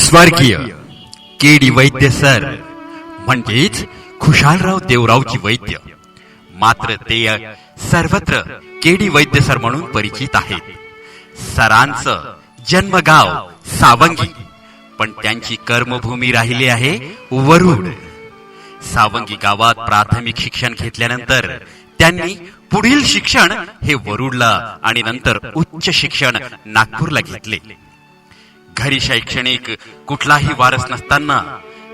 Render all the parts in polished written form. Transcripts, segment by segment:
स्वर्गीय के.डी. वैद्य सर म्हणजेच खुशालराव देवरावजी वैद्य, मात्र ते सर्वत्र के.डी. वैद्य सर म्हणून परिचित आहेत. सरांचं जन्मगाव सावंगी, पण त्यांची कर्मभूमी राहिली आहे वरुड. सावंगी गावात प्राथमिक शिक्षण घेतल्यानंतर त्यांनी पुढील शिक्षण हे वरुडला आणि नंतर उच्च शिक्षण नागपूरला घेतले. घरी शैक्षणिक कुठलाही वारस नसताना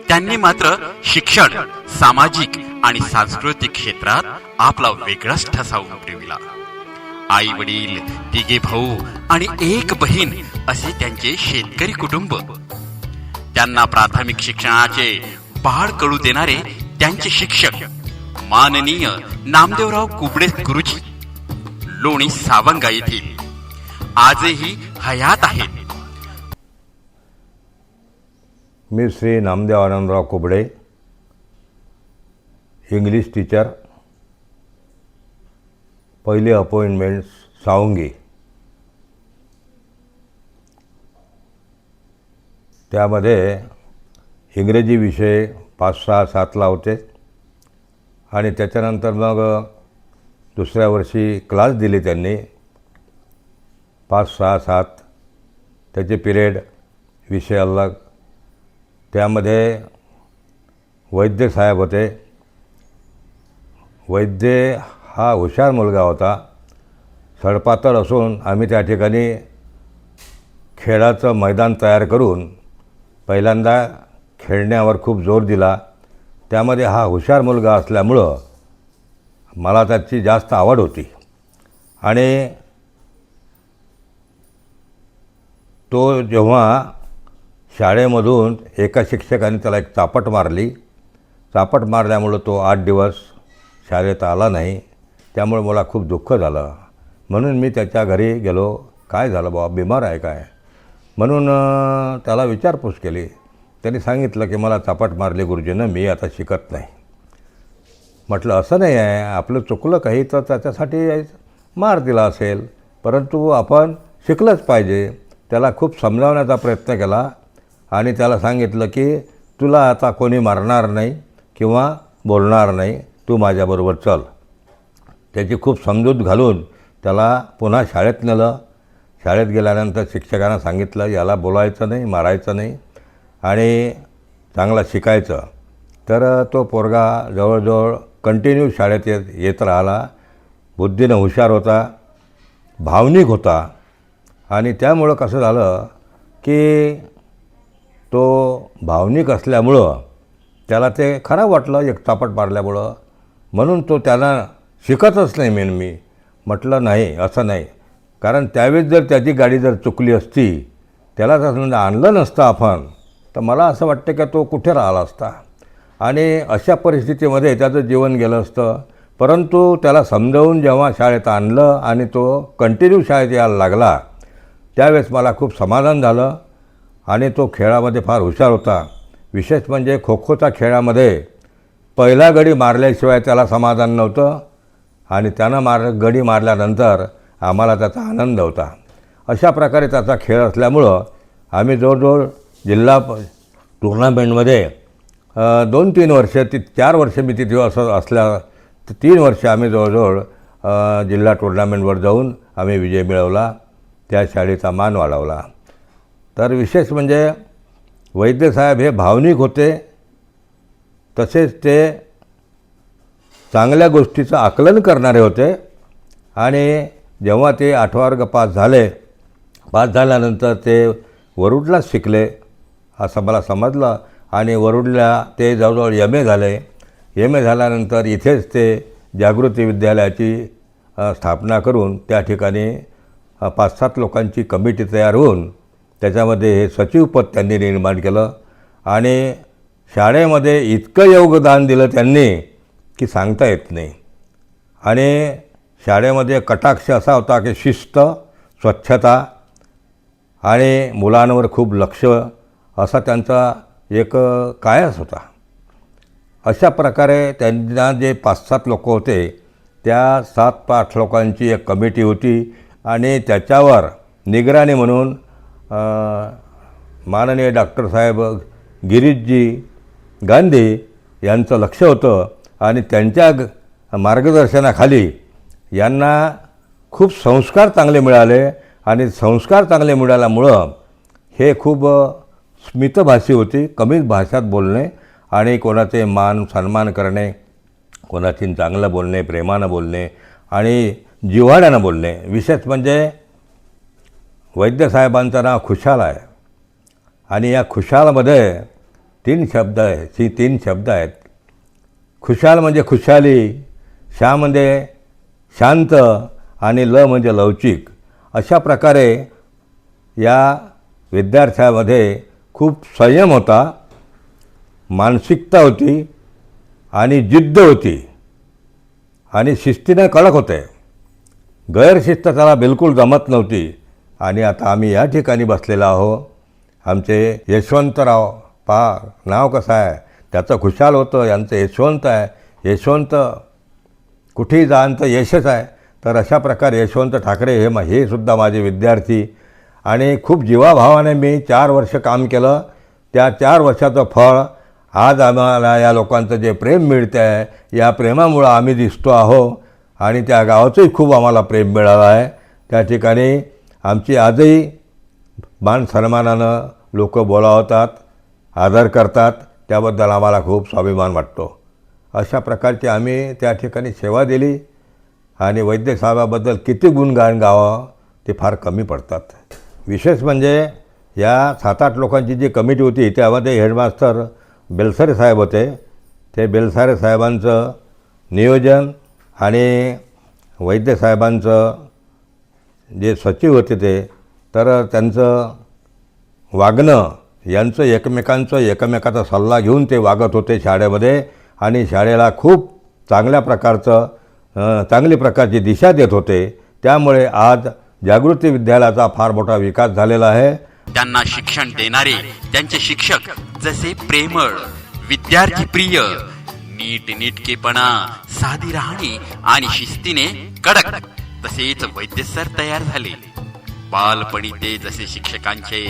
त्यांनी मात्र शिक्षण, सामाजिक आणि सांस्कृतिक क्षेत्रात आपला वेगळाच ठसा उमटविला. आई वडील, तिघे भाऊ आणि एक बहीण असे त्यांचे शेतकरी कुटुंब. त्यांना प्राथमिक शिक्षणाचे पहाड कळू देणारे त्यांचे शिक्षक माननीय नामदेवराव कुबडे गुरुजी लोणी सावंगा येथील आजही हयात आहेत. मी श्री नामदेव आनंदराव कुबडे, इंग्लिश टीचर, पहिली अपॉइंटमेंट सावंगी. त्यामध्ये इंग्रजी विषय 5, 6, 7ला होते आणि त्याच्यानंतर मग दुसऱ्या वर्षी क्लास दिले त्यांनी 5, 6, 7 त्याचे पिरियड विषय अलग. त्यामध्ये वैद्य साहेब होते. वैद्य हा हुशार मुलगा होता, सडपातळ असून आम्ही त्या ठिकाणी खेळाचं मैदान तयार करून पहिल्यांदा खेळण्यावर खूप जोर दिला. त्यामध्ये हा हुशार मुलगा असल्यामुळं मला त्याची जास्त आवड होती आणि तो जेव्हा शाळेमधून एका शिक्षकाने त्याला एक चापट मारली. चापट मारल्यामुळं तो 8 दिवस शाळेत आला नाही. त्यामुळे मला खूप दुःख झालं. म्हणून मी त्याच्या घरी गेलो. काय झालं बाबा, बिमार आहे काय? म्हणून त्याला विचारपूस केली. त्यांनी सांगितलं की मला चापट मारली गुरुजीनं, मी आता शिकत नाही. म्हटलं असं नाही आहे, आपलं चुकलं काही तर त्याच्यासाठी मार दिला असेल, परंतु आपण शिकलंच पाहिजे. त्याला खूप समजावण्याचा प्रयत्न केला आणि त्याला सांगितलं की तुला आता कोणी मारणार नाही किंवा बोलणार नाही, तू माझ्याबरोबर चल. त्याची खूप समजूत घालून त्याला पुन्हा शाळेत नेलं. शाळेत गेल्यानंतर शिक्षकांना सांगितलं याला बोलायचं नाही, मारायचं नाही आणि चांगला शिकायचं. तर तो पोरगा जवळजवळ कंटिन्यू शाळेत येत राहिला. बुद्धीनं हुशार होता, भावनिक होता आणि त्यामुळं कसं झालं की तो भावनिक असल्यामुळं त्याला ते खराब वाटलं एक चापट मारल्यामुळं. म्हणून तो त्यांना शिकतच नाही. मी म्हटलं नाही, असं नाही. कारण त्यावेळेस जर त्याची गाडी जर चुकली असती, त्याला जर आणलं नसतं आपण, तर मला असं वाटतं की तो कुठे राहिला असता आणि अशा परिस्थितीमध्ये त्याचं जीवन गेलं असतं. परंतु त्याला समजावून जेव्हा शाळेत आणलं आणि तो कंटिन्यू शाळेत यायला लागला, त्यावेळेस मला खूप समाधान झालं. आणि तो खेळामध्ये फार हुशार होता. विशेष म्हणजे खो खोच्या खेळामध्ये पहिला गडी मारल्याशिवाय त्याला समाधान नव्हतं आणि त्यानं गडी मारल्यानंतर आम्हाला त्याचा आनंद होता. अशा प्रकारे त्याचा खेळ असल्यामुळं आम्ही जवळजवळ जिल्हा टुर्नामेंटमध्ये 2-3 वर्ष 4 वर्ष मी तिथे असल्या 3 वर्ष आम्ही जवळजवळ जिल्हा टुर्नामेंटवर जाऊन आम्ही विजय मिळवला. त्या शाळेचा मान वाढवला. तर विशेष म्हणजे वैद्यसाहेब हे भावनिक होते, तसेच ते चांगल्या गोष्टीचं आकलन करणारे होते. आणि जेव्हा ते 8वा वर्ग पास झाल्यानंतर ते वरुडलाच शिकले असं मला समजलं. आणि वरुडला ते जवळजवळ MA झाले. MA झाल्यानंतर इथेच ते जागृती विद्यालयाची स्थापना करून त्या ठिकाणी 5-7 लोकांची कमिटी तयार होऊन त्याच्यामध्ये हे सचिवपद त्यांनी निर्माण केलं. आणि शाळेमध्ये इतकं योगदान दिलं त्यांनी की सांगता येत नाही. आणि शाळेमध्ये कटाक्ष असा होता की शिस्त, स्वच्छता आणि मुलांवर खूप लक्ष असा त्यांचा एक कायच होता. अशा प्रकारे त्यांना जे 5-7 लोक होते, त्या 7-8 लोकांची एक कमिटी होती आणि त्याच्यावर निगराणी म्हणून माननीय डॉक्टर साहेब गिरीशजी गांधी यांचं लक्ष होतं आणि त्यांच्या मार्गदर्शनाखाली यांना खूप संस्कार चांगले मिळाले आणि संस्कार चांगले मिळाल्यामुळं हे खूप स्मितभाषी होती, कमी भाषात बोलणे आणि कोणाचे मान सन्मान करणे, कोणाची चांगलं बोलणे, प्रेमानं बोलणे आणि जिव्हाळ्यानं बोलणे. विशेष म्हणजे वैद्यसाहेबांचं नाव खुशाल आहे आणि या खुशालमध्ये 3 शब्द आहेत. खुशाल म्हणजे खुशाली, शा म्हणजे शांत आणि ल म्हणजे लवचिक. अशा प्रकारे या विद्यार्थ्यामध्ये खूप संयम होता, मानसिकता होती आणि जिद्द होती आणि शिस्तीने कडक होते. गैरशिस्त त्याला बिलकुल जमत नव्हती. आणि आता आम्ही या ठिकाणी बसलेलो आहो. आमचे यशवंतराव, पहा नाव कसं आहे त्याचं, खुशाल होतं, यांचं यशवंत आहे. यशवंत कुठेही जाणतं यशच आहे. तर अशा प्रकारे यशवंत ठाकरे हे सुद्धा माझे विद्यार्थी आणि खूप जीवाभावाने मी 4 वर्ष काम केलं. त्या 4 वर्षाचं फळ आज आम्हाला या लोकांचं जे प्रेम मिळते आहे, या प्रेमामुळं आम्ही दिसतो आहो आणि त्या गावाचंही खूप आम्हाला प्रेम मिळालं आहे. त्या ठिकाणी आमची आजही मान सन्मानानं लोक बोलावतात, आदर करतात. त्याबद्दल आम्हाला खूप स्वाभिमान वाटतो. अशा प्रकारची आम्ही त्या ठिकाणी सेवा दिली आणि वैद्यसाहेबाबद्दल किती गुणगान गावं ते फार कमी पडतात. विशेष म्हणजे या 7-8 लोकांची जी कमिटी होती त्यामध्ये हेडमास्टर बेलसरे साहेब होते. ते बेलसरे साहेबांचं नियोजन आणि वैद्यसाहेबांचं जे सचिव होते ते, तर त्यांचं वागणं यांचं एकमेकाचा सल्ला घेऊन ते वागत होते शाळेमध्ये आणि शाळेला खूप चांगली प्रकारची दिशा देत होते. त्यामुळे आज जागृती विद्यालयाचा फार मोठा विकास झालेला आहे. त्यांना शिक्षण देणारे त्यांचे शिक्षक जसे प्रेमळ, विद्यार्थी प्रिय, नीटनेटकेपणा, साधी राहणी आणि शिस्तीने कडक, तसेच वैद्य सर तयार झाले. बालपणी ते जसे शिक्षकांचे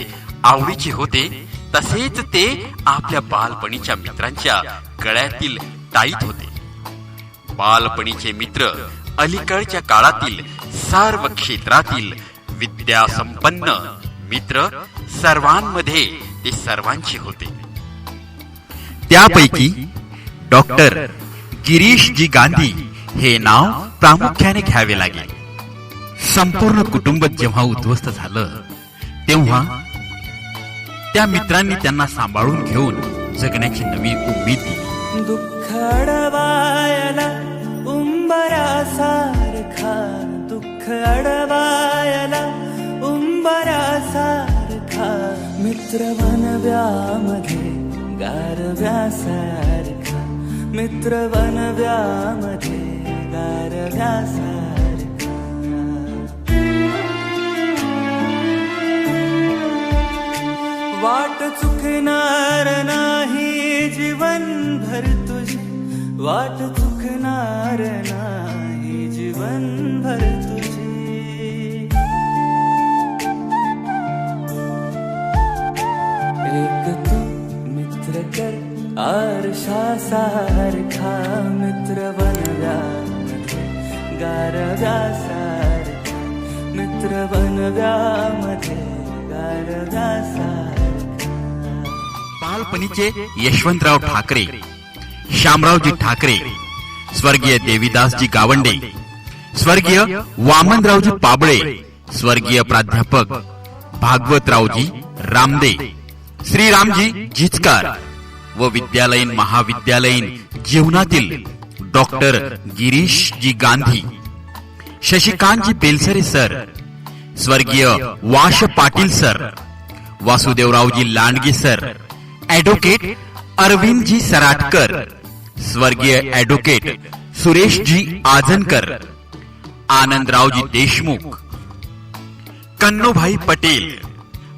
आवडीचे होते तसेच ते आपल्या बालपणीच्या मित्रांच्या गळ्यातील टाईत होते. बालपणीचे मित्र अलीकडच्या काळातील सर्व क्षेत्रातील विद्यासंपन्न मित्र सर्वांमध्ये ते सर्वांचे होते. त्यापैकी डॉक्टर गिरीशजी गांधी हे नाव प्रामुख्याने घ्यावे लागेल. संपूर्ण कुटुंब जेव्हा उद्ध्वस्त झालं तेव्हा त्या मित्रांनी त्यांना सांभाळून घेऊन जगण्याची नवी उमेद दिली. दुःख अडवायला उंबरासारखा, दुःख अडवायला उंबरासारखा, मित्र बनव्यामध्ये गारव्यासारखा, मित्र बनव्यामध्ये गारव्यासारखा. वाट चुकणार नाही जीवनभर तुझी, वाट चुकणार नाही जीवनभर तुझी. एक तू मित्र कर आरशासारखा, मित्र बनव्यामध्ये गारव्यासारखा, मित्र बनव्यामध्ये गारव्यासारखा. बालपणीचे यशवंतराव ठाकरे, श्यामरावजी ठाकरे, स्वर्गीय देवीदासजी गावंडे, स्वर्गीय वामनरावजी पाबळे, स्वर्गीय प्राध्यापक भागवतरावजी रामदे, श्रीरामजी झिचकार व विद्यालयीन महाविद्यालयीन जीवनातील डॉक्टर गिरीशजी गांधी, शशिकांतजी बेलसरे सर, स्वर्गीय वाश Patil sir, Vasudevraoji Landge sir, advocate Arvindji Saratkar, स्वर्गीय ॲडव्होकेट सुरेशजी आजनकर, आनंदरावजी देशमुख, कन्नूभाई पटेल,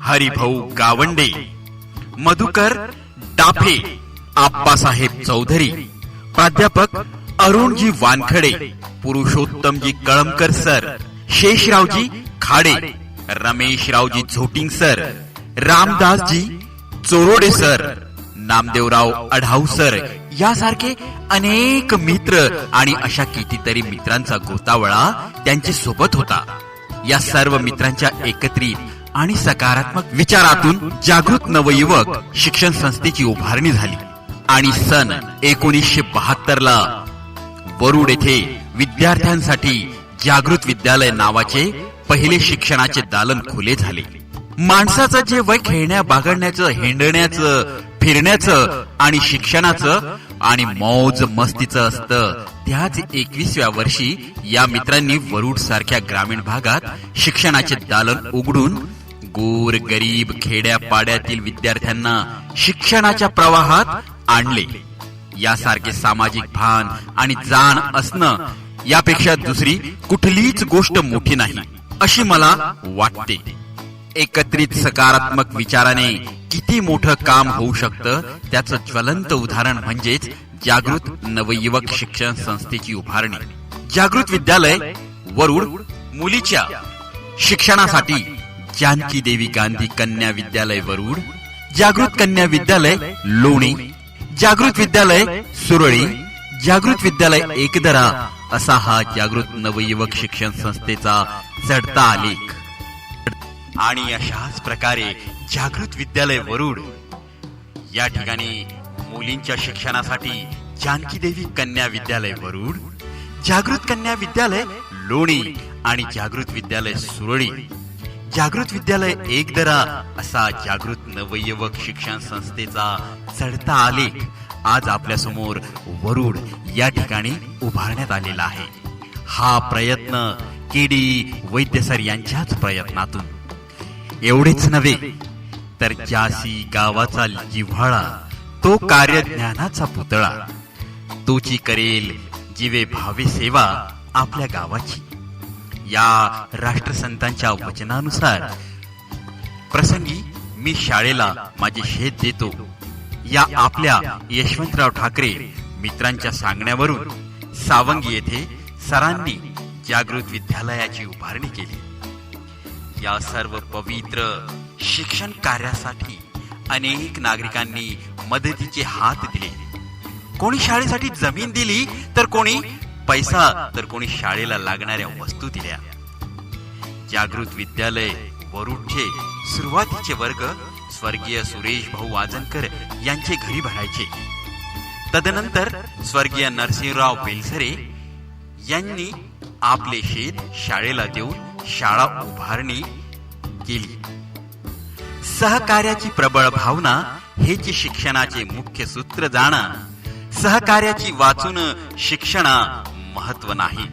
हरिभाऊ गावंडे, मधुकर डाफे, आप्पासाहेब चौधरी, प्राध्यापक Arunji Wankhade, Purushottamji Kalamkar sir, Sheshraoji Khade, Rameshraoji Zoting sir, Ramdasji Chorode sir, Namdevrao Adhau sir यासारखे अनेक मित्र आणि अशा कितीतरी मित्रांचा गोतावळा त्यांच्या सोबत होता. या सर्व मित्रांच्या एकत्रित आणि सकारात्मक विचारातून जागृत नवयुवक शिक्षण संस्थेची उभारणी झाली आणि सन 1972 वरुड येथे विद्यार्थ्यांसाठी जागृत विद्यालय नावाचे पहिले शिक्षणाचे दालन खुले झाले. माणसाचं जे वय खेळण्या बागडण्याचं, हिंडण्याचं, फिरण्याचं आणि शिक्षणाचं आणि मौज मस्तीचं असतं, त्याच 21व्या वर्षी या मित्रांनी वरुड सारख्या ग्रामीण भागात शिक्षणाचे दालन उघडून गोर गरीब खेड्यापाड्यातील विद्यार्थ्यांना शिक्षणाच्या प्रवाहात आणले. यासारखे सामाजिक भान आणि जाण असणं यापेक्षा दुसरी कुठलीच गोष्ट मोठी नाही अशी मला वाटते. एकत्रित सकारात्मक विचाराने किती मोठं काम होऊ शकतं त्याचं ज्वलंत उदाहरण म्हणजेच जागृत नवयुवक शिक्षण संस्थेची उभारणी. जागृत विद्यालय वरुड मुलीच्या शिक्षणासाठी जानकी देवी गांधी कन्या विद्यालय वरुड, जागृत कन्या विद्यालय लोणी, जागृत विद्यालय सुरळी, जागृत विद्यालय एकदरा असा हा जागृत नवयुवक शिक्षण संस्थेचा चढता आलेख. आणि अशाच प्रकारे जागृत विद्यालय वरुड या ठिकाणी मुलींच्या शिक्षणासाठी जानकी देवी कन्या विद्यालय वरुड, जागृत कन्या विद्यालय लोणी आणि जागृत विद्यालय सुरळी, जागृत विद्यालय एकदरा असा जागृत नवयुवक शिक्षण संस्थेचा चढता आलेख आज आपल्या समोर वरुड या ठिकाणी उभारण्यात आलेला आहे. हा प्रयत्न केडी वैद्य सर यांच्याच प्रयत्नातून. एवढेच नव्हे तर जासी गावाचा जिव्हाळा तो कार्य ज्ञानाचा पुतळा, तोची करेल जीवे भावे सेवा आपल्या गावाची. या राष्ट्रसंतांच्या वचनानुसार प्रसंगी मी शाळेला माझे शेत देतो या आपल्या यशवंतराव ठाकरे मित्रांच्या सांगण्यावरून सावंगी येथे सरांनी जागृत विद्यालयाची उभारणी केली. या सर्व पवित्र शिक्षण कार्यासाठी अनेक नागरिकांनी मदतीचे हात दिले. कोणी शाळेसाठी जमीन दिली, तर कोणी पैसा, तर कोणी शाळेला लागणाऱ्या वस्तू दिल्या. जागृत विद्यालय वरुडचे सुरुवातीचे वर्ग स्वर्गीय सुरेश भाऊ वाजनकर यांचे घरी भरायचे. तदनंतर स्वर्गीय नरसिंहराव बेलसरे यांनी आपले शेत शाळेला देऊन शाळा उभारणी केली. सहकार्याची प्रबळ भावना हेच शिक्षणाचे मुख्य सूत्र जाणं. सहकार्याची वाचून शिक्षणा महत्व नाही.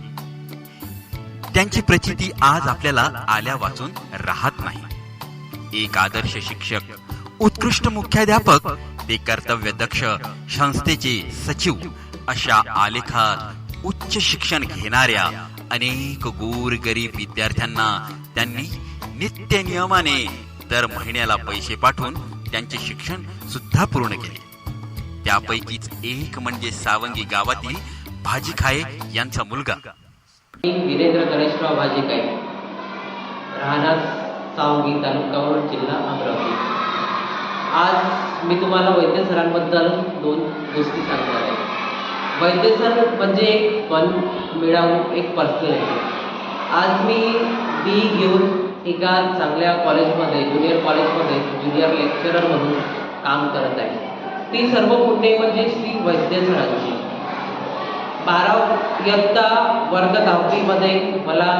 त्यांची प्रचिती आज आपल्याला आल्या वाचून राहत नाही. एक आदर्श शिक्षक, उत्कृष्ट मुख्याध्यापक ते कर्तव्यदक्ष संस्थेचे सचिव अशा आलेखात उच्च शिक्षण घेणाऱ्या अनेक गोर गरीब विद्यार्थ्यांना त्यांनी नित्य नियमाने दर महिन्याला पैसे पाठवून त्यांचे शिक्षण सुद्धा पूर्ण केले. त्यापैकीच एक म्हणजे सावंगी गावातील भाजीखाये यांचा मुलगा वीरेंद्र गणेशराव भाजीकाई, राहणार सावंगी, तालुका वरुड, जिल्हा अमरावती. आज मी तुम्हाला वैद्य सरांबद्दल 2 गोष्टी सांगणार आहे. वैद्य सर म्हणजे एक मन मिळावून एक पर्सनॅलिटी. आज मी बी घेऊन एका चांगल्या कॉलेजमध्ये, ज्युनियर कॉलेजमध्ये ज्युनियर लेक्चरर म्हणून काम करत आहे. ती सर्व पुण्य म्हणजे श्री वैद्य सरांची. 12 इयत्ता वर्ग 10वीमध्ये मला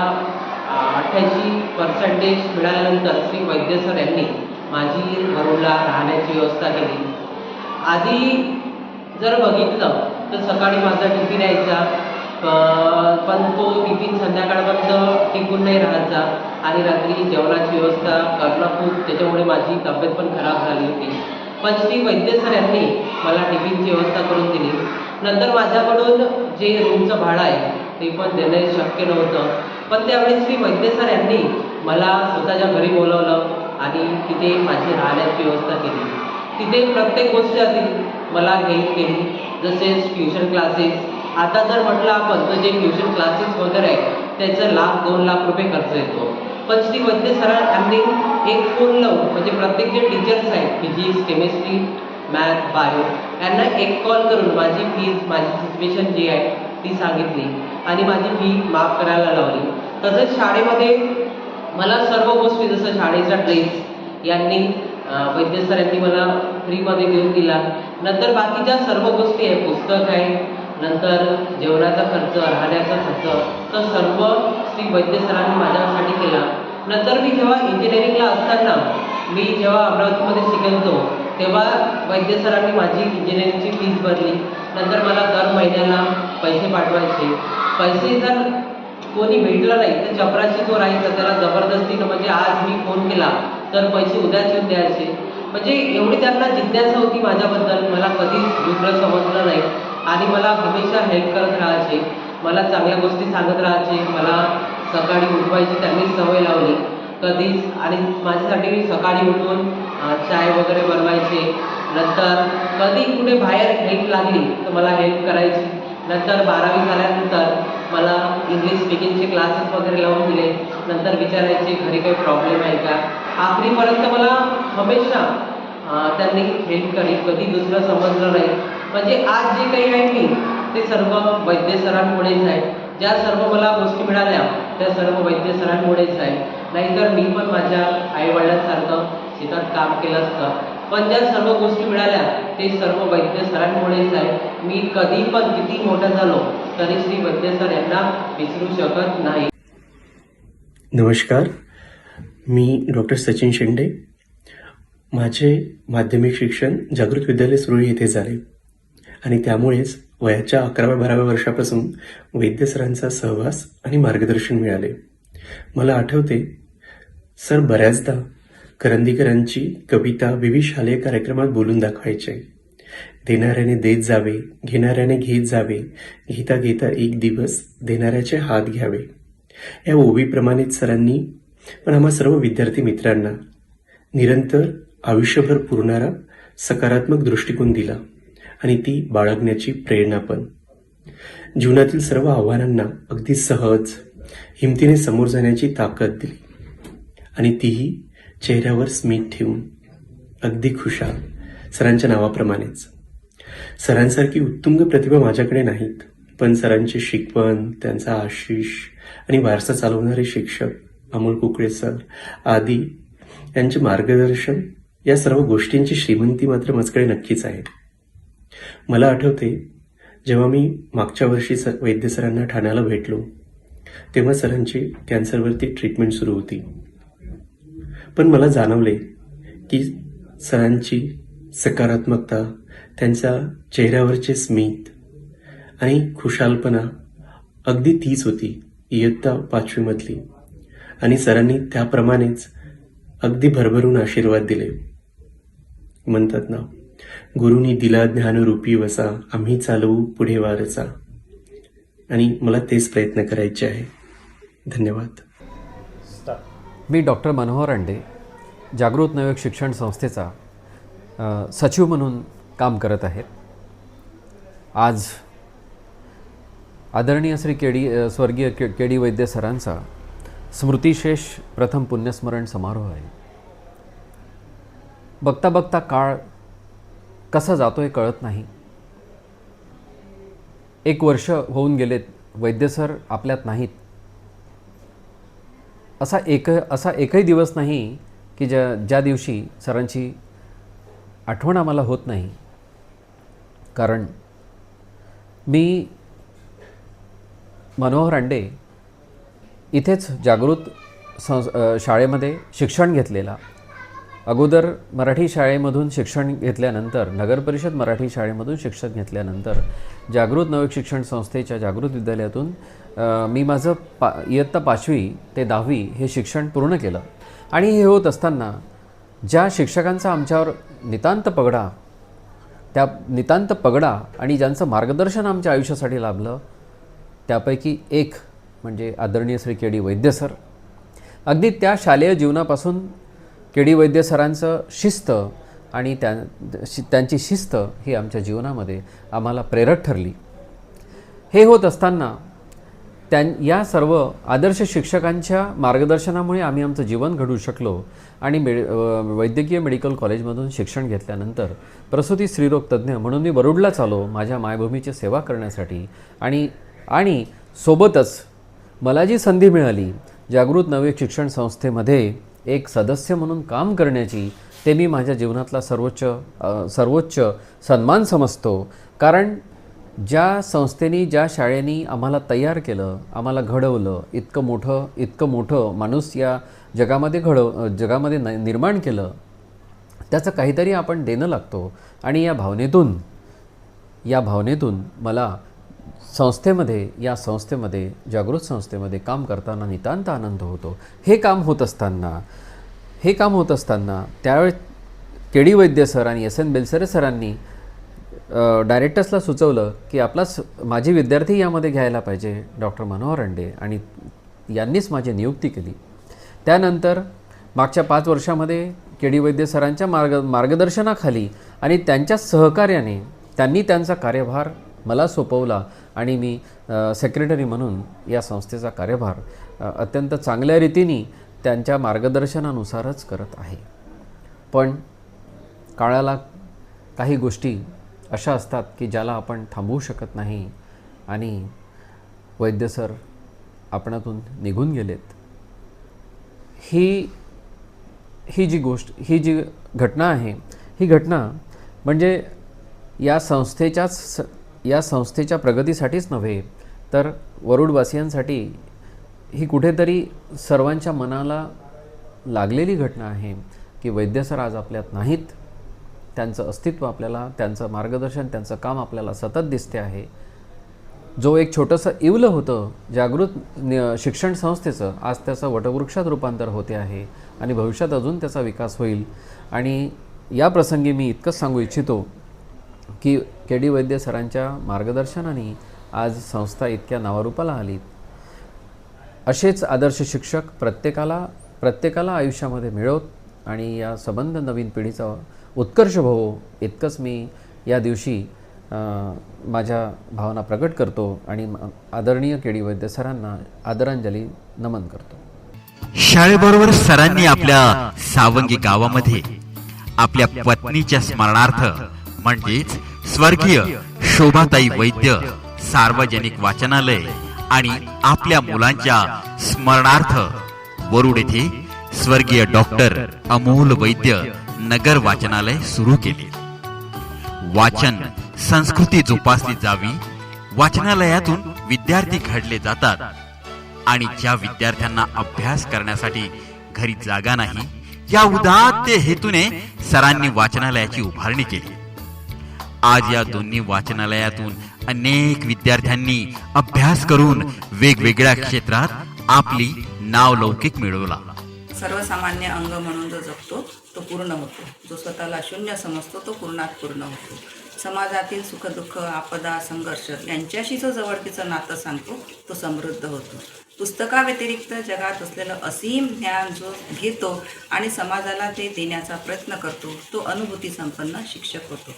88% मिळाल्यानंतर श्री वैद्य सर यांनी माझी वरुडला राहण्याची व्यवस्था केली. आधी जर बघितलं तर सकाळी माझा टिफिन यायचा, पण तो टिफिन संध्याकाळपर्यंत टिकून नाही राहायचा आणि रात्री जेवणाची व्यवस्था करणं खूप, त्याच्यामुळे माझी तब्येत पण खराब झाली होती. पण श्री वैद्य सर यांनी मला टिफिनची व्यवस्था करून दिली. नंतर माझ्याकडून जे रूमचं भाडं आहे ते पण देणे शक्य नव्हतं, पण त्यावेळी श्री वैद्य सर यांनी मला स्वतःच्या घरी बोलवलं आणि तिथे माझी राहण्याची व्यवस्था केली. तिथे प्रत्येक गोष्ट आधी मला हेल्प केली, जसे ट्युशन क्लासेस. आता जर म्हटलं आपण तर जे ट्युशन क्लासेस वगैरे आहे त्याचं 1,00,000-2 लाख रुपये खर्च येतो. पण श्री वैद्य सरांनी एक फोन लावून म्हणजे प्रत्येक जे टीचर्स आहेत फिजिक्स, केमिस्ट्री, मॅथ, बायो यांना एक कॉल करून माझी फीज, माझी सिच्युएशन जी आहे ती सांगितली आणि माझी फी माफ करायला लावली. तसंच शाळेमध्ये मला सर्व गोष्टी जसं शाळेचा ड्रेस यांनी वैद्य सर यांनी मला फ्रीमध्ये घेऊन दिला. नंतर बाकीच्या सर्व गोष्टी आहे, पुस्तक आहे, नंतर जेवणाचा खर्च, राहण्याचा खर्च, तर सर्व श्री वैद्य सरांनी माझ्यासाठी केला. नंतर मी जेव्हा इंजिनिअरिंगला असताना मी जेव्हा अमरावतीमध्ये शिकत होतो तेव्हा वैद्य सरांनी माझी इंजिनिअरिंगची फीस भरली. नंतर मला दर महिन्याला पैसे पाठवायचे. पैसे जर कोणी भेटलं नाही तर चपराशी जो राहायचा त्याला जबरदस्तीनं म्हणजे आज मी फोन केला तर पैसे उद्याच येऊन द्यायचे. म्हणजे एवढी त्यांना जिज्ञासा होती माझ्याबद्दल, मला कधीच दुसरं समजलं नाही आणि मला हमेशा हेल्प करत राहायचे, मला चांगल्या गोष्टी सांगत राहायचे. मला सकाळी उठवायची त्यांनी सवय लावली कधीच आणि माझ्यासाठी मी सकाळी उठून चाय वगैरे बनवायचे. नंतर कधी कुठे बाहेर हेल्प लागली तर मला हेल्प करायची. नंतर 12वी झाल्यानंतर मला इंग्लिश स्पीकिंगचे क्लासेस वगैरे लावून दिले. नंतर विचारायचे घरी काही प्रॉब्लेम आहे का. आखरीपर्यंत मला हमेशा त्यांनी हेल्प करी, कधी दुसरं समजलं नाही. म्हणजे आज जे काही आहे मी ते सर्व वैद्य सरांमुळेच आहे. ज्या सर्व मला गोष्टी मिळाल्या त्या सर्व वैद्य सरांमुळेच आहे. नाहीतर मी पण माझ्या आईवडिलांसारखं शेतात काम केलं असतं. पण ज्या सर्व गोष्टी मिळाल्या ते सर्व वैद्य सरांमुळेच आहे. मी कधी पण किती मोठा झालो तरी श्री वैद्य सर यांना विसरू शकत नाही. नमस्कार, मी डॉक्टर सचिन शेंडे. माझे माध्यमिक शिक्षण जागृत विद्यालय सुरळी येथे झाले आणि त्यामुळेच वयाच्या 11व्या-12व्या वर्षापासून वैद्य सरांचा सहवास आणि मार्गदर्शन मिळाले. मला आठवते, सर बऱ्याचदा करंदीकरांची कविता विविध शालेय कार्यक्रमात बोलून दाखवायचे. देणाऱ्याने देत जावे, घेणाऱ्याने घेत जावे, घेता घेता एक दिवस देणाऱ्याचे हात घ्यावे. या ओवीप्रमाणेच सरांनी पण आम्हा सर्व विद्यार्थी मित्रांना निरंतर आयुष्यभर पुरणारा सकारात्मक दृष्टिकोन दिला आणि ती बाळगण्याची प्रेरणा पण. जीवनातील सर्व आव्हानांना अगदी सहज हिमतीने समोर जाण्याची ताकद दिली आणि तीही चेहऱ्यावर स्मित ठेवून, अगदी खुशाल, सरांच्या नावाप्रमाणेच. सरांसारखी उत्तुंग प्रतिभा माझ्याकडे नाहीत, पण सरांचे शिकवण, त्यांचा आशिष आणि वारसा चालवणारे शिक्षक अमोल कुकडे सर आदी यांचे मार्गदर्शन या सर्व गोष्टींची श्रीमंती मात्र माझ्याकडे नक्कीच आहे. मला आठवते, जेव्हा मी मागच्या वर्षी वैद्य सरांना ठाण्याला भेटलो तेव्हा सरांची कॅन्सरवरती ट्रीटमेंट सुरू होती. पण मला जाणवले की सरांची सकारात्मकता, त्यांच्या चेहऱ्यावरचे स्मित आणि खुशालपणा अगदी तीच होती इयत्ता 5वी आणि सरांनी त्याप्रमाणेच अगदी भरभरून आशीर्वाद दिले. म्हणतात ना, गुरुनी दिला ज्ञानरूपी वसा, आम्ही चालवू पुढे वारसा. आणि मला तेच प्रयत्न करायचे आहे. धन्यवाद. मी डॉक्टर मनोहर अंडे, जागृत नवयुग शिक्षण संस्थेचा सचिव म्हणून काम करत आहे. आज आदरणीय श्री स्वर्गीय के डी वैद्य सरांचा स्मृतिशेष प्रथम पुण्यस्मरण समारोह आहे. बघता बघता काळ कसा जातोय कळत नाही. 1 वर्ष होऊन गेलेत, वैद्य सर आपल्यात नाहीत. असा एकही दिवस नाही की ज्या दिवशी सरांची आठवण आम्हाला होत नाही. कारण मी मनोहर अंडे इथेच जागृत शाळेमध्ये शिक्षण घेतलेला. अगोदर मराठी शाळेमधून शिक्षण घेतल्यानंतर, नगरपरिषद मराठी शाळेमधून शिक्षण घेतल्यानंतर जागृत नवयुग शिक्षण संस्थेच्या जागृत विद्यालयातून मी माझं इयत्ता 5वी ते 10वी हे शिक्षण पूर्ण केलं. आणि हे होत असताना ज्या शिक्षकांचा आमच्यावर नितांत पगडा आणि ज्यांचं मार्गदर्शन आमच्या आयुष्यासाठी लाभलं त्यापैकी एक म्हणजे आदरणीय श्री के डी वैद्य सर. अगदी त्या शालेय जीवनापासून के डी वैद्य सरांचं शिस्त आणि त्यांची शिस्त ही आमच्या जीवनामध्ये आम्हाला प्रेरक ठरली. हे होत असताना या सर्व आदर्श शिक्षकांच्या मार्गदर्शनामुळे आम्ही आमचं जीवन घडवू शकलो आणि वैद्यकीय मेडिकल कॉलेजमधून शिक्षण घेतल्यानंतर प्रसूती स्त्रीरोग तज्ज्ञ म्हणून मी वरुडलाच आलो माझ्या मायभूमीची सेवा करण्यासाठी. आणि सोबतच मला जी संधी मिळाली जागृत नवयुग शिक्षण संस्थेमध्ये एक सदस्य म्हणून काम करण्याची, ते मी माझ्या जीवनातला सर्वोच्च सन्मान समजतो. कारण ज्या संस्थेने, ज्या शाळेने आम्हाला तयार केलं, आम्हाला घडवलं, इतकं मोठं माणूस या जगामध्ये निर्माण केलं, त्याचं काहीतरी आपण देणं लागतो. आणि या भावनेतून मला या संस्थेमध्ये जागृत संस्थेमध्ये काम करताना नितांत आनंद होतो. हे काम होत असताना त्यावेळेस के.डी. वैद्य सर आणि एस.एन. बेलसरे सरांनी डायरेक्टर्सला सुचवलं की माझे विद्यार्थी यामध्ये घ्यायला पाहिजे, डॉक्टर मनोहर अंडे, आणि यांनीच माझी नियुक्ती केली. त्यानंतर मागच्या 5 वर्षामध्ये के.डी. वैद्य सरांच्या मार्गदर्शनाखाली आणि त्यांच्या सहकार्याने त्यांनी त्यांचा कार्यभार मला सोपवला आणि मी सेक्रेटरी म्हणून या संस्थेचा कार्यभार अत्यंत चांगल्या रीतीने त्यांच्या मार्गदर्शनानुसारच करत आहे. पण काळाला काही गोष्टी अशा असतात की ज्याला आपण थांबवू शकत नाही आणि वैद्य सर आपणातून निघून गेलेत. ही जी घटना आहे, ही घटना म्हणजे या संस्थेच्या प्रगतीसाठीच नव्हे तर वरुडवासियांसाठी ही कुठेतरी सर्वांच्या मनाला लागलेली घटना आहे की वैद्य सर आज आपल्यात नाहीत. त्यांचं अस्तित्व आपल्याला, त्यांचं मार्गदर्शन, त्यांचं काम आपल्याला सतत दिसते आहे. जो एक छोटंसं इवलं होतं जागृत शिक्षण संस्थेचं, आज त्याचं वटवृक्षात रूपांतर होते आहे आणि भविष्यात अजून त्याचा विकास होईल. आणि या प्रसंगी मी इतकंच सांगू इच्छितो की के.डी. वैद्य सरांच्या मार्गदर्शनाने आज संस्था इतक्या नावारूपाला आली. असेच आदर्श शिक्षक प्रत्येकाला आयुष्यामध्ये मिळवत आणि या संबंध नवीन पिढीचा उत्कर्ष होवो, इतकंच मी या दिवशी माझ्या भावना प्रकट करतो आणि आदरणीय के.डी. वैद्य सरांना आदरांजली नमन करतो. शाळेबरोबर सरांनी आपल्या सावंगी गावामध्ये आपल्या पत्नीच्या स्मरणार्थ म्हणजेच स्वर्गीय शोभाताई वैद्य सार्वजनिक वाचनालय आणि आपल्या मुलांच्या स्मरणार्थ वरुड येथे स्वर्गीय डॉक्टर अमोल वैद्य नगर वाचनालय सुरू केले. वाचन संस्कृती जोपासली जावी, वाचनालयातून विद्यार्थी घडले जातात आणि ज्या विद्यार्थ्यांना अभ्यास करण्यासाठी घरी जागा नाही, या उदात्त हेतूने सरांनी वाचनालयाची उभारणी केली. आज या दोन्ही वाचनालयातून अनेक विद्यार्थ्यांनी अभ्यास करून वेगवेगळ्या क्षेत्रात आपली नावलौकिक मिळवला. सर्वसामान्य अंग म्हणून जो जगतो तो पूर्ण होतो, जो स्वतःला शून्य समजतो तो पूर्णात पूर्ण होतो. समाजातील सुखदुःख, आपदा, संघर्ष यांच्याशी जो जवळकीचं नातं सांगतो तो समृद्ध होतो. पुस्तकाव्यतिरिक्त जगात असलेलं असीम ज्ञान जो घेतो आणि समाजाला ते देण्याचा प्रयत्न करतो तो अनुभूती संपन्न शिक्षक होतो.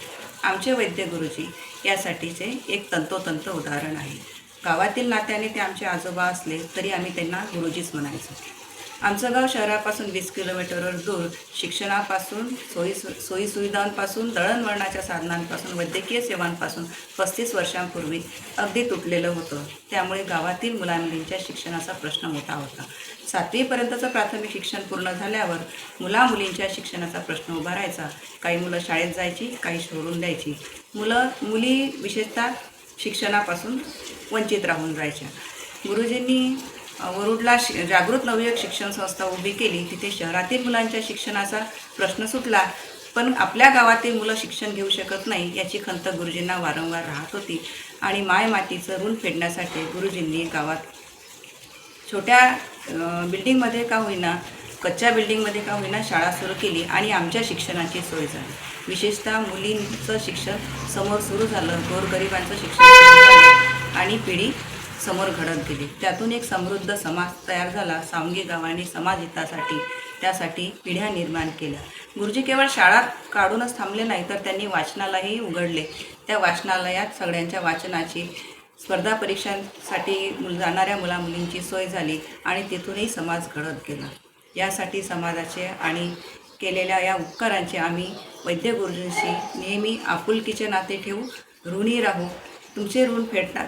आमचे वैद्य गुरुजी यासाठीचे एक तंतोतंत उदाहरण आहे. गावातील नात्याने ते आमचे आजोबा असले तरी आम्ही त्यांना गुरुजीच म्हणायचो. आमचं गाव शहरापासून 20 किलोमीटरवर दूर, शिक्षणापासून, सोयीसुविधांपासून, दळणवळणाच्या साधनांपासून, वैद्यकीय सेवांपासून 35 वर्षांपूर्वी अगदी तुटलेलं होतं. त्यामुळे गावातील मुलामुलींच्या शिक्षणाचा प्रश्न मोठा होता. 7वीपर्यंतचं प्राथमिक शिक्षण पूर्ण झाल्यावर मुलामुलींच्या शिक्षणाचा प्रश्न उभा राहायचा. काही मुलं शाळेत जायची, काही सोडून द्यायची. मुली विशेषतः शिक्षणापासून वंचित राहून जायच्या. गुरुजींनी वरुडला जागृत नवयुग शिक्षण संस्था उभी केली. तिथे शहरातील मुलांच्या शिक्षणाचा प्रश्न सुटला, पण आपल्या गावातील मुलं शिक्षण घेऊ शकत नाही याची खंत गुरुजींना वारंवार राहत होती. आणि मायमातीचं ऋण फेडण्यासाठी गुरुजींनी गावात छोट्या बिल्डिंगमध्ये का होईना, कच्च्या बिल्डिंगमध्ये का होईना शाळा सुरू केली आणि आमच्या शिक्षणाची सोय झाली. विशेषतः मुलींचं शिक्षण समोर सुरू झालं, गोरगरिबांचं शिक्षण सुरू झालं आणि पिढी समोर घडत गेली. त्यातून एक समृद्ध समाज तयार झाला. सावंगी गावाने समाज हितासाठी त्यासाठी पिढ्या निर्माण केल्या. गुरुजी केवळ शाळा काढूनच थांबले नाही तर त्यांनी वाचनालयही उघडले. त्या वाचनालयात सगळ्यांच्या वाचनाची स्पर्धा परीक्षांसाठी जाणाऱ्या मुलामुलींची सोय झाली आणि तिथूनही समाज घडत गेला. यासाठी समाजाचे आणि केलेल्या या उपकारांचे आम्ही वैद्य गुरुजींशी नेहमी आपुलकीचे नाते ठेवू, ऋणी राहू. तुमचे ऋण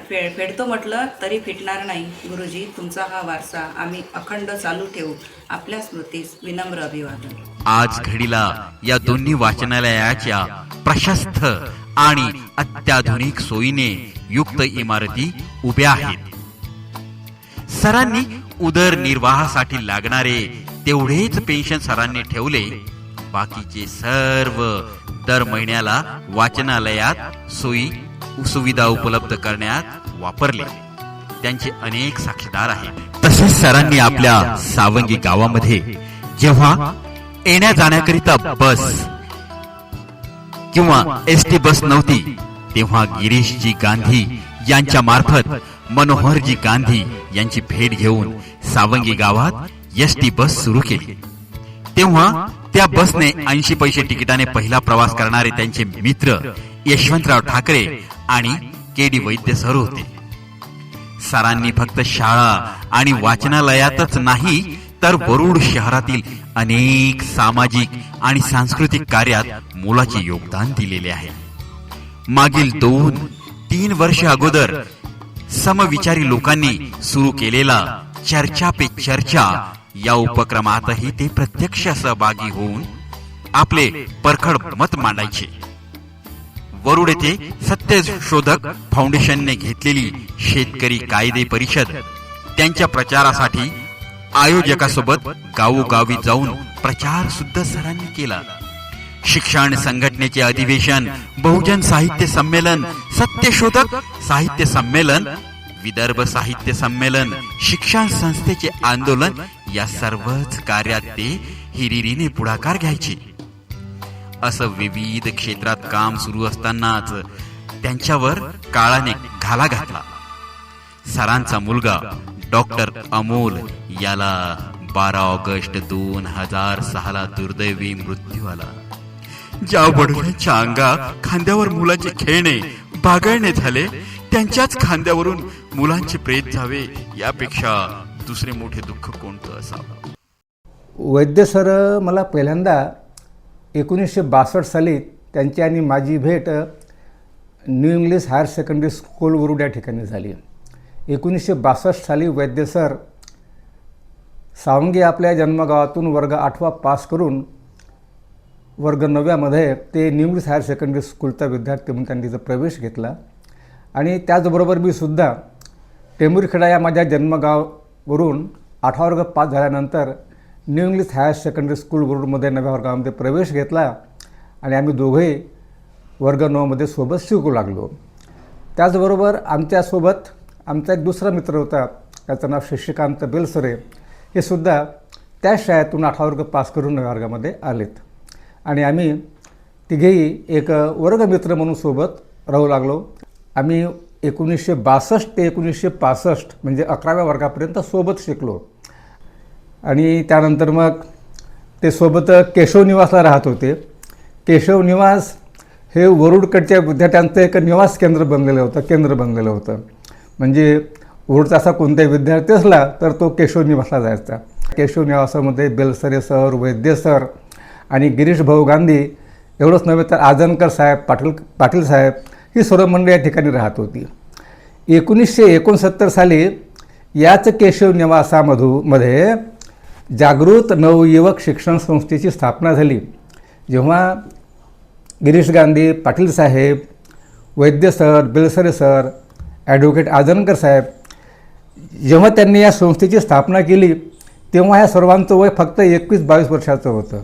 फेडतो म्हटलं तरी फिटणार नाही. गुरुजी, तुमचा हा वारसा आम्ही अखंड चालू ठेवू. आपल्या स्मृतीस विनम्र अभिवादन. आज घडीला या दोन्ही वाचनालयाच्या प्रशस्त आणि अत्याधुनिक सोयीने युक्त इमारती उभ्या आहेत. सरांनी उदरनिर्वाहासाठी लागणारे तेवढेच पेन्शन सरांनी ठेवले. बाकीचे सर्व दर महिन्याला वाचनालयात सोयी सुविधा उपलब्ध करण्यात वापरले. त्यांचे अनेक साक्षीदार आहेत. तसेच सरांनी आपल्या सावंगी गावामध्ये जेव्हा येण्या जाण्याकरिता बस किंवा एसटी बस नव्हती, तेव्हा गिरीशजी गांधी यांच्या मार्फत मनोहरजी गांधी यांची भेट घेऊन सावंगी गावात एसटी बस सुरू केली. तेव्हा त्या बसने 80 पैसे तिकिटाने पहिला प्रवास करणारे त्यांचे मित्र यशवंतराव ठाकरे आणि के.डी. वैद्य सर होते. सरांनी फक्त शाळा आणि वाचनालयातच नाही तर वरुड शहरातील अनेक सामाजिक आणि सांस्कृतिक कार्यात मोलाचे योगदान दिलेले आहे. मागील 2-3 वर्ष अगोदर समविचारी लोकांनी सुरू केलेला चर्चा पे चर्चा या उपक्रमातही ते प्रत्यक्ष सहभागी होऊन आपले परखड मत मांडायचे. वरुड येथे सत्यशोधक फाउंडेशनने घेतलेली शेतकरी कायदे परिषद त्यांच्या प्रचारासाठी आयोजकासोबत गावोगावी जाऊन प्रचार सुद्धा सरांनी केला. शिक्षण संघटनेचे अधिवेशन, बहुजन साहित्य संमेलन, सत्यशोधक साहित्य संमेलन, विदर्भ साहित्य संमेलन, शिक्षण संस्थेचे आंदोलन या सर्वच कार्यात ते हिरिरीने पुढाकार घ्यायचे. असं विविध क्षेत्रात काम सुरू असतानाच त्यांच्यावर काळाने घाला घातला. सरांचा मुलगा डॉक्टर अमोल याला 12 ऑगस्ट 2006 दुर्दैवी मृत्यू आला. ज्या वडिलांच्या खांद्यावर मुलाचे खेळणे बागळणे झाले, त्यांच्याच खांद्यावरून मुलांचे प्रेत जावे यापेक्षा दुसरे मोठे दुःख कोणतं असावं. वैद्य सर मला पहिल्यांदा 1962 साली त्यांची आणि माझी भेट new English higher secondary school Warud या ठिकाणी झाली. 1962 साली वैद्य सर सावंगी आपल्या जन्मगावातून वर्ग 8वा पास करून वर्ग 9व्यामध्ये ते न्यू इंग्लिश हायर सेकंडरी स्कूलचा विद्यार्थी म्हणून त्यांनी तिथं प्रवेश घेतला. आणि त्याचबरोबर मी सुद्धा टेंभुरखेडा या माझ्या जन्मगावावरून 8वा वर्ग पास झाल्यानंतर new English higher secondary school वरुडमध्ये 9व्या वर्गामध्ये प्रवेश घेतला आणि आम्ही दोघेही वर्ग 9मध्ये सोबत शिकू लागलो. त्याचबरोबर आमच्यासोबत आमचा एक दुसरा मित्र होता, त्याचं नाव शशिकांत बेलसरे. हे सुद्धा त्याच शाळेतून 8वा वर्ग पास करून 9व्या वर्गामध्ये आलेत आणि आम्ही तिघेही एक वर्गमित्र म्हणून सोबत राहू लागलो. आम्ही 1962 ते 1965 म्हणजे 11व्या वर्गापर्यंत सोबत शिकलो आणि त्यानंतर मग ते सोबत केशव निवासला राहत होते. केशव निवास हे वरुडकडच्या विद्यार्थ्यांचं एक निवास केंद्र बनलेलं होतं. म्हणजे वरुडचा असा कोणताही विद्यार्थी असला तर तो केशव निवासला जायचा. केशव निवासामध्ये बेलसरे सर, वैद्य सर आणि गिरीश भाऊ गांधी एवढंच नव्हे तर आजनकर साहेब, पाटील साहेब ही सर्व मंडळी या ठिकाणी राहत होती. 1969 साली याच केशव निवासामध्ये जागृत नवयुवक शिक्षण संस्थेची स्थापना झाली. जेव्हा गिरीश गांधी, पाटील साहेब, वैद्य sir, Belsare sir, advocate Ajankar साहेब जेव्हा त्यांनी या संस्थेची स्थापना केली तेव्हा या सर्वांचं वय फक्त 21-22 वर्षाचं होतं.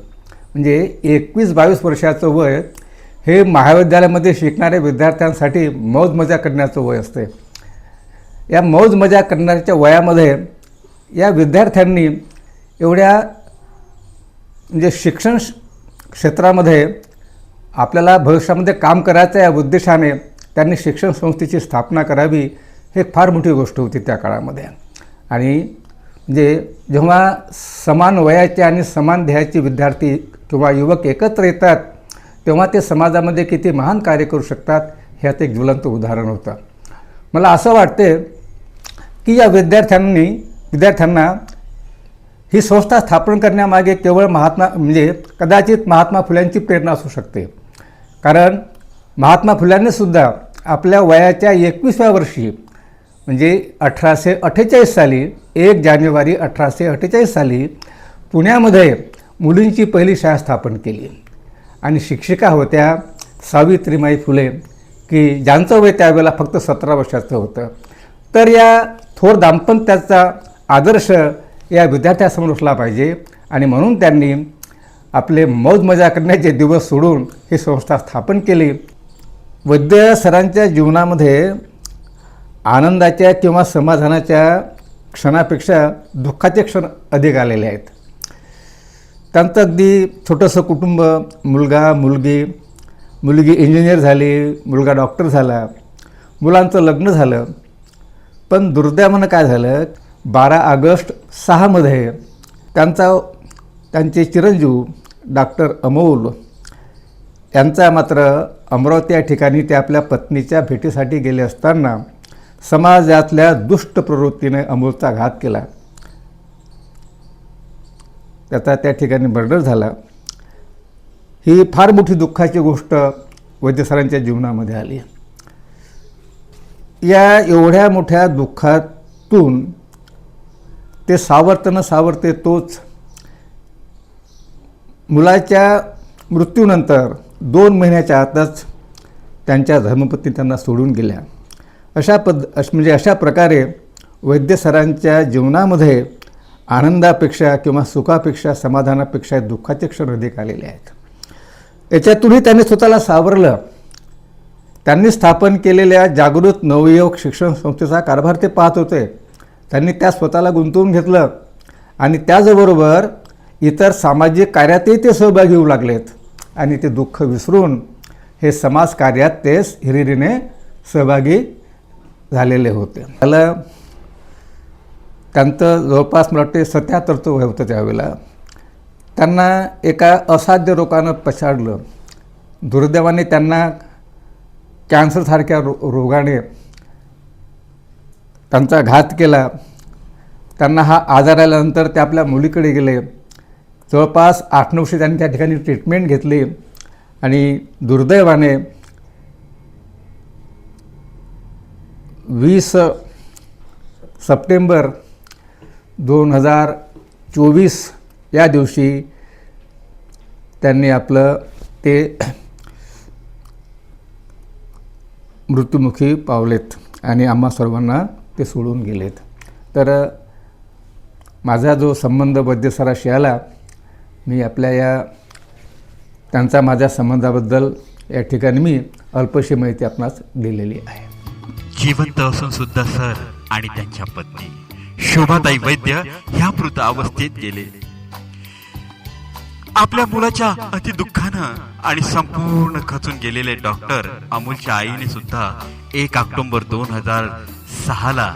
म्हणजे 21-22 वर्षाचं वय हे महाविद्यालयामध्ये शिकणाऱ्या विद्यार्थ्यांसाठी मौज मजा करण्याचं वय असते. या मौज मजा करण्याच्या वयामध्ये या विद्यार्थ्यांनी एवढ्या म्हणजे शिक्षण क्षेत्रामध्ये आपल्याला भविष्यामध्ये काम करायचं या उद्देशाने त्यांनी शिक्षण संस्थेची स्थापना करावी हे फार मोठी गोष्ट होती त्या काळामध्ये. आणि म्हणजे जेव्हा समान वयाचे आणि समान ध्येयाचे विद्यार्थी किंवा युवक एकत्र येतात तेव्हा ते समाजामध्ये किती महान कार्य करू शकतात ह्यात एक ज्वलंत उदाहरण होतं. मला असं वाटते की या विद्यार्थ्यांना ही संस्था स्थापन करण्यामागे केवळ कदाचित महात्मा फुल्यांची प्रेरणा असू शकते. कारण महात्मा फुल्यांनीसुद्धा आपल्या वयाच्या 21व्या वर्षी म्हणजे 1848 साली 1 जानेवारी 1848 साली पुण्यामध्ये मुलींची पहिली शाळा स्थापन केली आणि शिक्षिका होत्या सावित्रीमाई फुले, की ज्यांचं वय त्यावेळेला फक्त 17 वर्षाचं होतं. तर या थोर दाम्पत्याचा आदर्श या विद्यार्थ्यासमोर असला पाहिजे आणि म्हणून त्यांनी आपले मौज मजा करण्याचे दिवस सोडून ही संस्था स्थापन केली. वैद्य सरांच्या जीवनामध्ये आनंदाच्या किंवा समाधानाच्या क्षणापेक्षा दुःखाचे क्षण अधिक आलेले आहेत. त्यांचं अगदी छोटंसं कुटुंब, मुलगा मुलगी इंजिनियर झाली, मुलगा डॉक्टर झाला, मुलांचं लग्न झालं. पण दुर्दैवानं काय झालं, 12 ऑगस्ट 6 त्यांचे चिरंजीव डॉक्टर अमोल यांचा मात्र अमरावती या ठिकाणी ते आपल्या पत्नीच्या भेटीसाठी गेले असताना समाजातल्या दुष्ट प्रवृत्तीने अमोलचा घात केला. त्याचा त्या ठिकाणी मर्डर झाला. ही फार मोठी दुःखाची गोष्ट वैद्य सरांच्या जीवनामध्ये आली. या एवढ्या मोठ्या दुःखातून ते सावरते तोच मुलाच्या मृत्यूनंतर 2 महिन्याच्या आतच त्यांच्या धर्मपत्नी त्यांना सोडून गेल्या. अशा प्रकारे वैद्य सरांच्या जीवनामध्ये आनंदापेक्षा किंवा सुखापेक्षा समाधानापेक्षा दुःखाचे क्षण अधिक आलेले आहेत. याच्यातूनही त्यांनी स्वतःला सावरलं. त्यांनी स्थापन केलेल्या जागृत नवयुवक शिक्षण संस्थेचा कारभार ते पाहत होते. त्यांनी त्या स्वतःला गुंतवून घेतलं आणि त्याचबरोबर इतर सामाजिक कार्यातही ते सहभागी होऊ लागलेत आणि ते दुःख विसरून हे समाजकार्यात ते हिरिरीने सहभागी झालेले होते. त्याला त्यांचं जवळपास मला वाटते 77 वय होतं त्यावेळेला. त्यांना एका असाध्य रोगानं पछाडलं. दुर्दैवाने त्यांना कॅन्सरसारख्या रोगाने त्यांचा घात केला. त्यांना हा आजार आल्यानंतर ते आपल्या मुलीकडे गेले. जवळपास 8-9 वर्षे त्यांनी त्या ठिकाणी ट्रीटमेंट घेतली आणि दुर्दैवाने 20 सप्टेंबर 2024 या दिवशी त्यांनी आपलं ते मृत्युमुखी पावलेत आणि आम्हा सर्वांना ते सोडून गेलेत. तर माझा जो संबंध वैद्य सराशी आला, मी आपल्या त्यांचा माझ्या संबंधाबद्दल या ठिकाणी मी अल्पशी माहिती आपणास दिलेली आहे. जिवंत असून सुद्धा सर आणि त्यांच्या पत्नी शोभाताई वैद्य ह्या मृत अवस्थेत गेले. आपल्या मुलाच्या अतिदुःखानं आणि संपूर्ण खचून गेलेले डॉक्टर अमोलच्या आईने सुद्धा 1 ऑक्टोबर 2006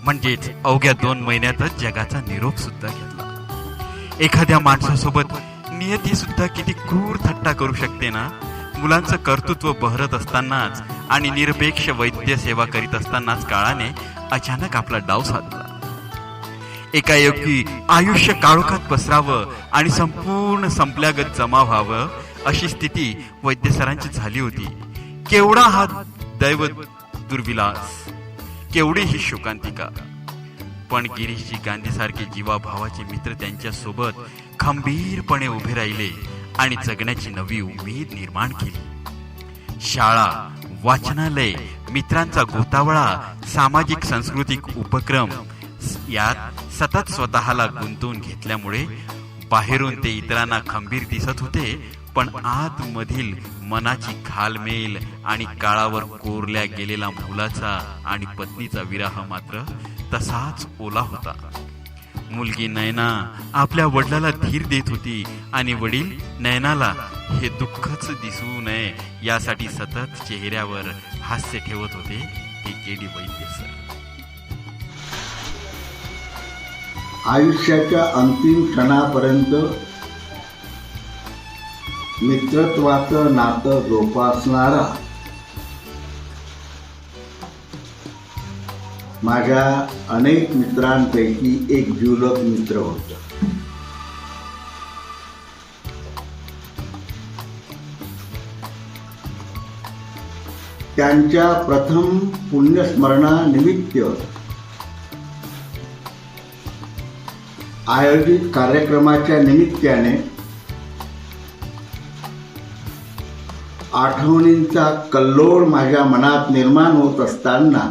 म्हणजेच अवघ्या 2 महिन्यातच जगाचा निरोप सुद्धा घेतला. एखाद्या माणसासोबत नियती सुद्धा किती क्रूर थट्टा करू शकते ना. मुलांचं कर्तृत्व बहरत असतानाच आणि निरपेक्ष वैद्य सेवा करीत असतानाच काळाने अचानक आपला डाव साधला. एकाएकी आयुष्य काळोखात पसरावं आणि संपूर्ण संपल्यागत जमा व्हावं अशी स्थिती वैद्य सरांची झाली होती. केवढा हा दैव दुर्विलास, केवढी ही शोकांतिका. पण गिरीशजी गांधीसारखे जीवाभावाचे मित्र त्यांच्या सोबत खंबीरपणे उभे राहिले आणि जगण्याची नवी उमेद निर्माण केली. शाळा, वाचनालय, मित्रांचा गोतावळा, सामाजिक सांस्कृतिक उपक्रम यात सतत स्वतःला गुंतवून घेतल्यामुळे बाहेरून ते इतरांना खंबीर दिसत होते, पण आतमधील मनाची घालमेल आणि काळावर कोरल्या गेलेला मुलाचा आणि पत्नीचा विरह मात्र तसाच ओला होता. मुलगी नयना आपल्या वडिलाला धीर देत होती आणि वडील नयनाला हे दुःखच दिसू नये यासाठी सतत चेहऱ्यावर हास्य ठेवत होते ते केडी वैद्य सर. आयुष्याच्या अंतिम क्षणापर्यंत मित्रत्वाचं नातं जोपासणारा माझ्या अनेक मित्रांपैकी एक जिवलग मित्र होता. त्यांच्या प्रथम पुण्यस्मरणानिमित्त आयोजित कार्यक्रमाच्या निमित्ताने आठवणींचा कल्लोळ माझ्या मनात निर्माण होत असताना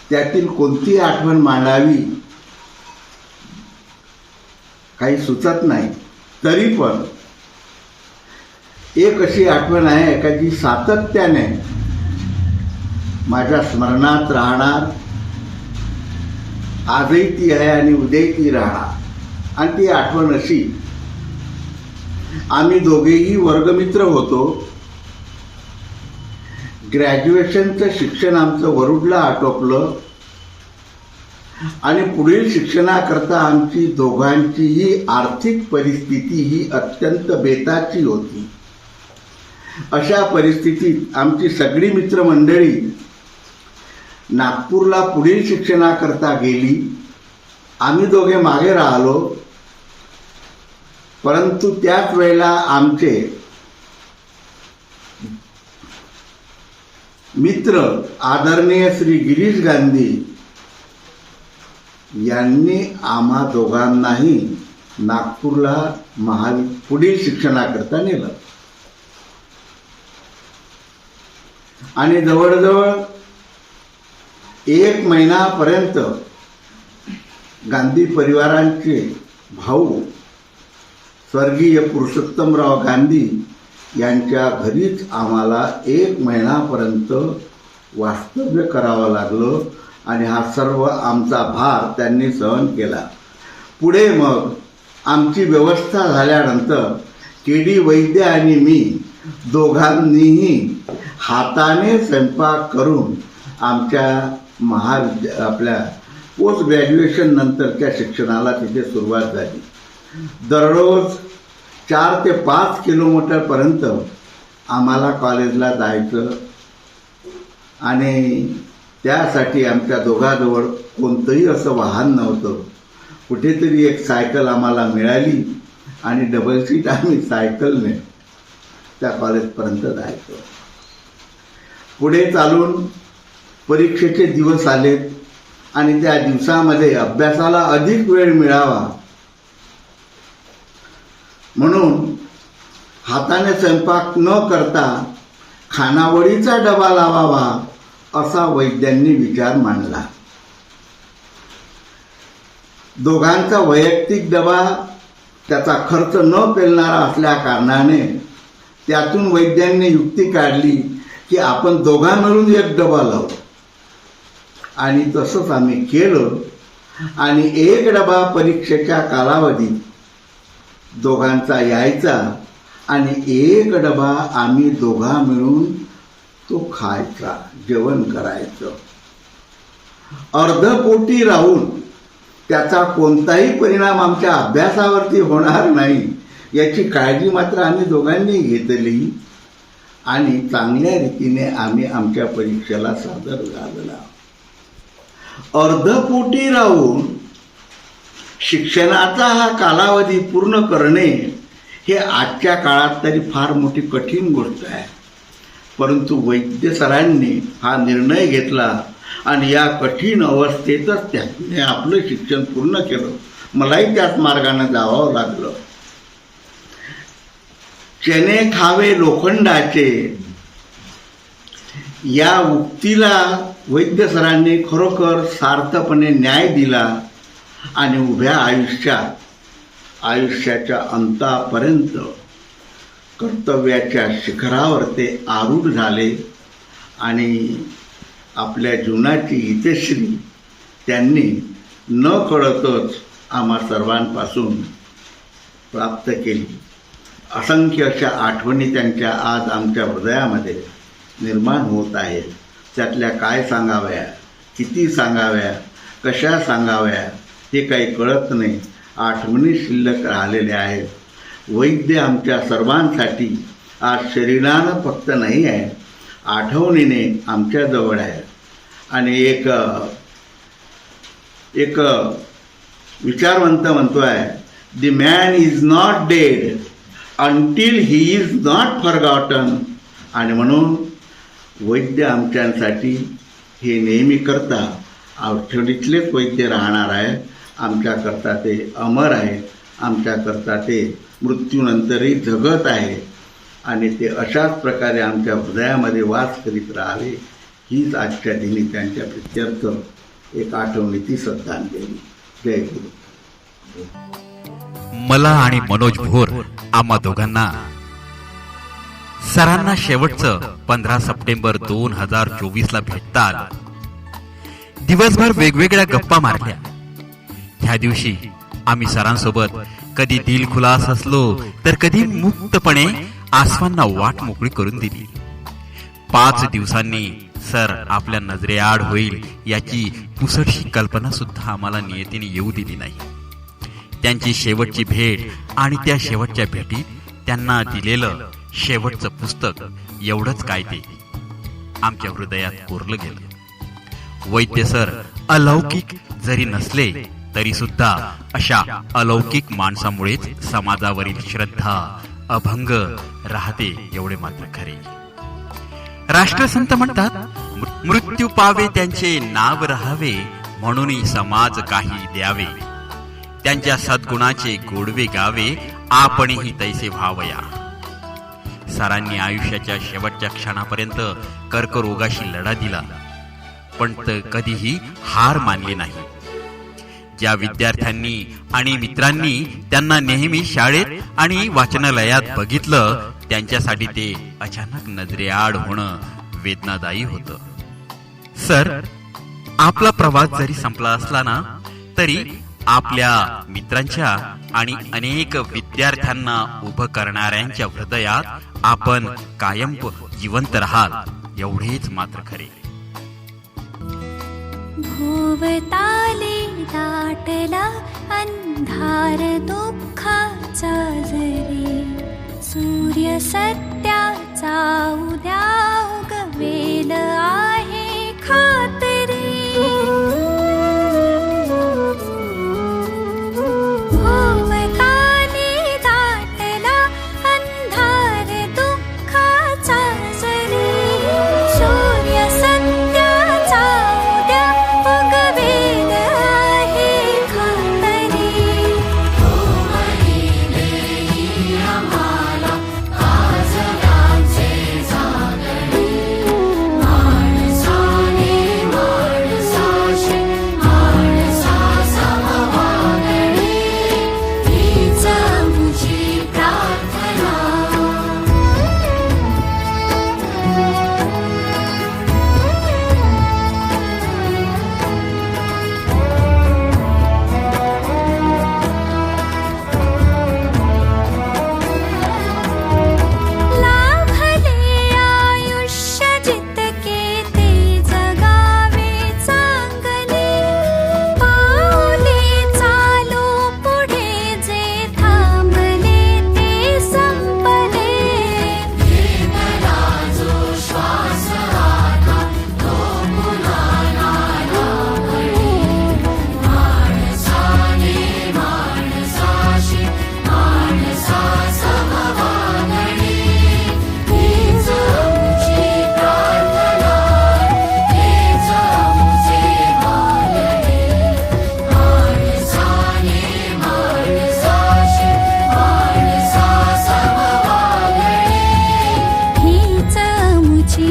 त्यातील कोणती आठवण मांडावी काही सुचत नाही. तरी पण एक अशी आठवण आहे का जी सातत्याने माझ्या स्मरणात राहणार, आजही ती आहे आणि उद्याही ती राहणार. आणि ती आठवण अशी, आम्ही दोघेही वर्गमित्र होतो. ग्रॅज्युएशनचं शिक्षण आमचं वरुडला आटोपलं आणि पुढील शिक्षणाकरता आमची दोघांचीही आर्थिक परिस्थिती ही अत्यंत बेताची होती. अशा परिस्थितीत आमची सगळी मित्रमंडळी नागपूरला पुढील शिक्षणाकरता गेली. आम्ही दोघे मागे राहिलो. परंतु त्याच वेळेला आमचे मित्र आदरणीय श्री गिरीश गांधी यांनी आम्हा दोघांनाही नागपूरला पुढील शिक्षणाकरता नेलं आणि जवळजवळ 1 महिन्यापर्यंत गांधी परिवारांचे भाऊ स्वर्गीय पुरुषोत्तमराव गांधी यांच्या घरीच आम्हाला 1 महिन्यापर्यंत वास्तव्य करावं लागलं आणि हा सर्व आमचा भार त्यांनी सहन केला. पुढे मग आमची व्यवस्था झाल्यानंतर के.डी. वैद्य आणि मी दोघांनीही हाताने स्वयंपाक करून आमच्या आपल्या पोस्ट ग्रॅज्युएशन नंतरच्या शिक्षणाला तिथे सुरुवात झाली. दररोज 4 ते 5 किलोमीटरपर्यंत आम्हाला कॉलेजला जायचं आणि त्यासाठी आमच्या दोघांजवळ कोणतंही असं वाहन नव्हतं. कुठेतरी एक सायकल आम्हाला मिळाली आणि डबल सीट आम्ही सायकलने त्या कॉलेजपर्यंत जायचो. पुढे चालून परीक्षेचे दिवस आलेत आणि त्या दिवसामध्ये अभ्यासाला अधिक वेळ मिळावा म्हणून हाताने स्वयंपाक न करता खानावळीचा डबा लावावा असा वैद्यांनी विचार मांडला. दोघांचा वैयक्तिक डबा त्याचा खर्च न पेलणारा असल्या कारणाने त्यातून वैद्यांनी युक्ती काढली की आपण दोघां मिळून एक डबा लावू आणि तसंच आम्ही केलं आणि एक डबा परीक्षेच्या कालावधीत दोघांचा यायचा आणि एक डबा आम्ही दोघा मिळून तो खायचा, जेवण करायचं. अर्धपोटी राहून त्याचा कोणताही परिणाम आमच्या अभ्यासावरती होणार नाही याची काळजी मात्र आम्ही दोघांनी घेतली आणि चांगल्या रीतीने आम्ही आमच्या परीक्षेला सादर झालेला. अर्धपोटी राहून शिक्षणाचा हा कालावधी पूर्ण करणे हे आजच्या काळात तरी फार मोठी कठीण गोष्ट आहे. परंतु वैद्य सरांनी हा निर्णय घेतला आणि या कठीण अवस्थेतच त्याने आपलं शिक्षण पूर्ण केलं. मलाही त्याच मार्गाने जावं लागलं. चणे खावे लोखंडाचे या उक्तीला वैद्य सरांनी खरोखर सार्थपणे न्याय दिला आणि उभ्या आयुष्याच्या अंतापर्यंत कर्तव्याच्या शिखरावर ते आरूढ झाले आणि आपल्या जीवनाची इतिश्री त्यांनी न कळतच आम्हा सर्वांपासून प्राप्त केली. असंख्य अशा आठवणी त्यांच्या आज आमच्या हृदयामध्ये निर्माण होत आहेत. त्यातल्या काय सांगाव्या, किती सांगाव्या, कशा सांगाव्या हे काही कळत नाही. आठवणी शिल्लक राहिलेल्या आहेत. वैद्य आमच्या सर्वांसाठी आज शरीरानं फक्त नाही आहे आठवणीने आमच्याजवळ आहे. आणि एक विचारवंत म्हणतो आहे, the man is not dead until he is not forgotten. आणि म्हणून वैद्य आमच्यासाठी हे नेहमी करता आठवणीतलेच वैद्य राहणार आहे. आमच्याकरता ते अमर आहे, आमच्याकरता ते मृत्यूनंतरही जगत आहे आणि ते अशाच प्रकारे आमच्या हृदयामध्ये वास करीत राहावे हीच आजच्या दिनी त्यांच्या प्रित्यर्थ एक आठवणीची श्रद्धांजली. जय गुरु. मला आणि मनोज भोर आम्हा दोघांना सरांना शेवटचं 15 सप्टेंबर 2024 ला भेटता आलं. दिवसभर वेगवेगळ्या गप्पा मारल्या. ह्या दिवशी आम्ही सरांसोबत कधी दिलखुलास असलो तर कधी मुक्तपणे आसवांना वाट मोकळी करून दिली. 5 दिवसांनी सर आपल्या नजरेआड होईल याची पुसटशी कल्पना सुद्धा आम्हाला नियतीने येऊ दिली नाही. त्यांची शेवटची भेट आणि त्या शेवटच्या भेटीत त्यांना दिलेलं शेवटचं पुस्तक एवढंच काय ते आमच्या हृदयात कोरलं गेलं. वैद्य सर अलौकिक जरी नसले तरी सुद्धा अशा अलौकिक माणसामुळेच समाजावरील श्रद्धा अभंग राहते एवढे मात्र खरे. राष्ट्रसंत म्हणतात, मृत्यू पावे त्यांचे नाव राहावे म्हणून समाज काही द्यावे, त्यांच्या सद्गुणाचे गोडवे गावे आपणही तैसे व्हावया. सरांनी आयुष्याच्या शेवटच्या क्षणापर्यंत कर्करोगाशी लढा दिला, पण कधीही हार मानली नाही. ज्या विद्यार्थ्यांनी आणि मित्रांनी त्यांना नेहमी शाळेत आणि वाचनालयात बघितलं त्यांच्यासाठी ते अचानक नजरेआड होणं वेदनादायी होतं. सर आपला प्रवास जरी संपला असला ना तरी आपल्या मित्रांच्या आणि अनेक विद्यार्थ्यांना उभं करणाऱ्यांच्या हृदयात आपण कायम जिवंत राहाल एवढेच मात्र खरे. भोवताले दाटला अंधार दुःखाचा जरी, सूर्य सत्याचा उद्या उगवेल आहे खात्री. भोवताले दाटला अंधार दुःखाचा जरी, सूर्य सत्याचा उद्या उगवेल आहे खात्री. आम्हाला काजराचे जागणे, माणसाने माणसाशी माणसाचा वागणे, हीच आमची प्रार्थना. लाभले आयुष्य जितके ते जगावे चांगले, पाऊले चालू पुढे जे थांबले ते संपले. घेतला जो श्वास आता तो पुन्हा लागणे, माणसाने माणसाशी माणसाचा वागणे, हीच आमची प्रार्थना, हेच आमचे मागणे. माणसाने माणसाशी माणसाचा वागणे, हीच आमची